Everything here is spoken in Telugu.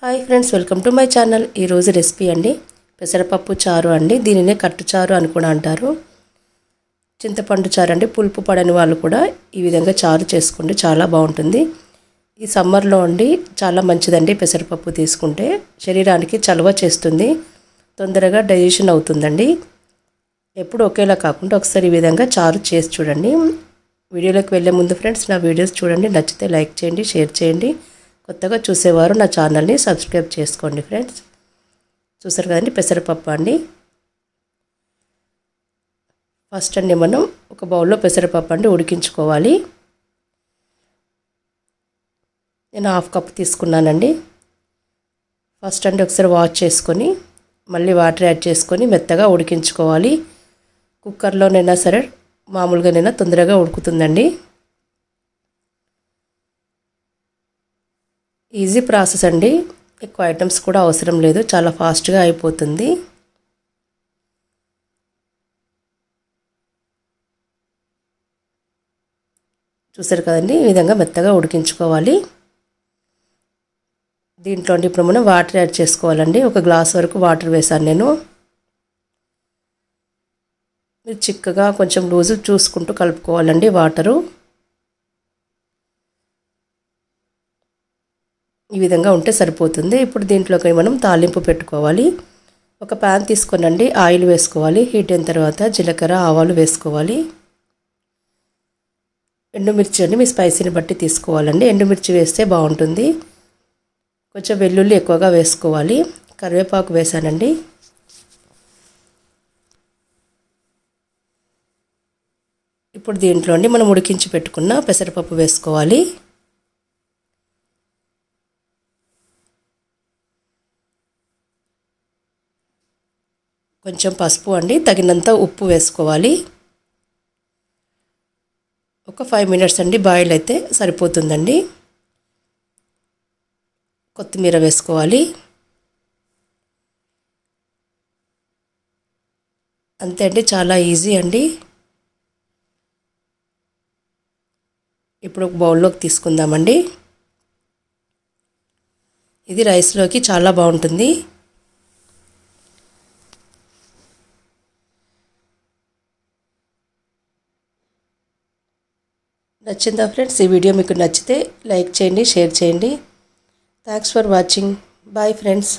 Hi friends, welcome to my channel. ఈరోజు రెసిపీ అండి పెసరపప్పు చారు అండి. దీనినే కట్టు చారు అని కూడా అంటారు. చింతపండు చారు అండి. పులుపు పడని వాళ్ళు కూడా ఈ విధంగా చారు చేసుకుంటే చాలా బాగుంటుంది. ఈ సమ్మర్లో అండి చాలా మంచిదండి. పెసరపప్పు తీసుకుంటే శరీరానికి చలువ చేస్తుంది, తొందరగా డైజెషన్ అవుతుందండి. ఎప్పుడు ఒకేలా కాకుండా ఒకసారి ఈ విధంగా చారు చేసి చూడండి. వీడియోలోకి వెళ్ళే ముందు ఫ్రెండ్స్, నా వీడియోస్ చూడండి, నచ్చితే లైక్ చేయండి, షేర్ చేయండి. కొత్తగా చూసేవారు నా ఛానల్ని సబ్స్క్రైబ్ చేసుకోండి ఫ్రెండ్స్. చూసారు కదండి పెసరపప్పు అండి. ఫస్ట్ అండి మనం ఒక బౌల్లో పెసరపప్పు అండి ఉడికించుకోవాలి. నేను 1/2 కప్ తీసుకున్నానండి. ఫస్ట్ అండి ఒకసారి వాష్ చేసుకొని మళ్ళీ వాటర్ యాడ్ చేసుకొని మెత్తగా ఉడికించుకోవాలి. కుక్కర్లోనైనా సరే మామూలుగానైనా తొందరగా ఉడుకుతుందండి. ఈజీ ప్రాసెస్ అండి. ఎక్కువ ఐటమ్స్ కూడా అవసరం లేదు, చాలా ఫాస్ట్గా అయిపోతుంది. చూసారు కదండి, ఈ విధంగా మెత్తగా ఉడికించుకోవాలి. దీంట్లో ఇప్పుడు మనం వాటర్ యాడ్ చేసుకోవాలండి. 1 గ్లాస్ వరకు వాటర్ వేసాను నేను. మీరు చిక్కగా కొంచెం లూజు చూసుకుంటూ కలుపుకోవాలండి వాటరు. ఈ విధంగా ఉంటే సరిపోతుంది. ఇప్పుడు దీంట్లోకి మనం తాలింపు పెట్టుకోవాలి. ఒక ప్యాన్ తీసుకోనండి, ఆయిల్ వేసుకోవాలి. హీట్ అయిన తర్వాత జీలకర్ర, ఆవాలు వేసుకోవాలి. ఎండుమిర్చి అండి, మీ స్పైసీని బట్టి తీసుకోవాలండి. ఎండుమిర్చి వేస్తే బాగుంటుంది. కొంచెం వెల్లుల్లి ఎక్కువగా వేసుకోవాలి. కరివేపాకు వేసానండి. ఇప్పుడు దీంట్లో మనం ఉడికించి పెట్టుకున్న పెసరపప్పు వేసుకోవాలి. కొంచెం పసుపు అండి, తగినంత ఉప్పు వేసుకోవాలి. ఒక 5 మినిట్స్ అండి బాయిల్ అయితే సరిపోతుందండి. కొత్తిమీర వేసుకోవాలి. అంతే అండి, చాలా ఈజీ అండి. ఇప్పుడు ఒక బౌల్లోకి తీసుకుందామండి. ఇది రైస్లోకి చాలా బాగుంటుంది. నచ్చిందా ఫ్రెండ్స్? ఈ వీడియో మీకు నచ్చితే లైక్ చేయండి, షేర్ చేయండి. Thanks for watching. Bye friends.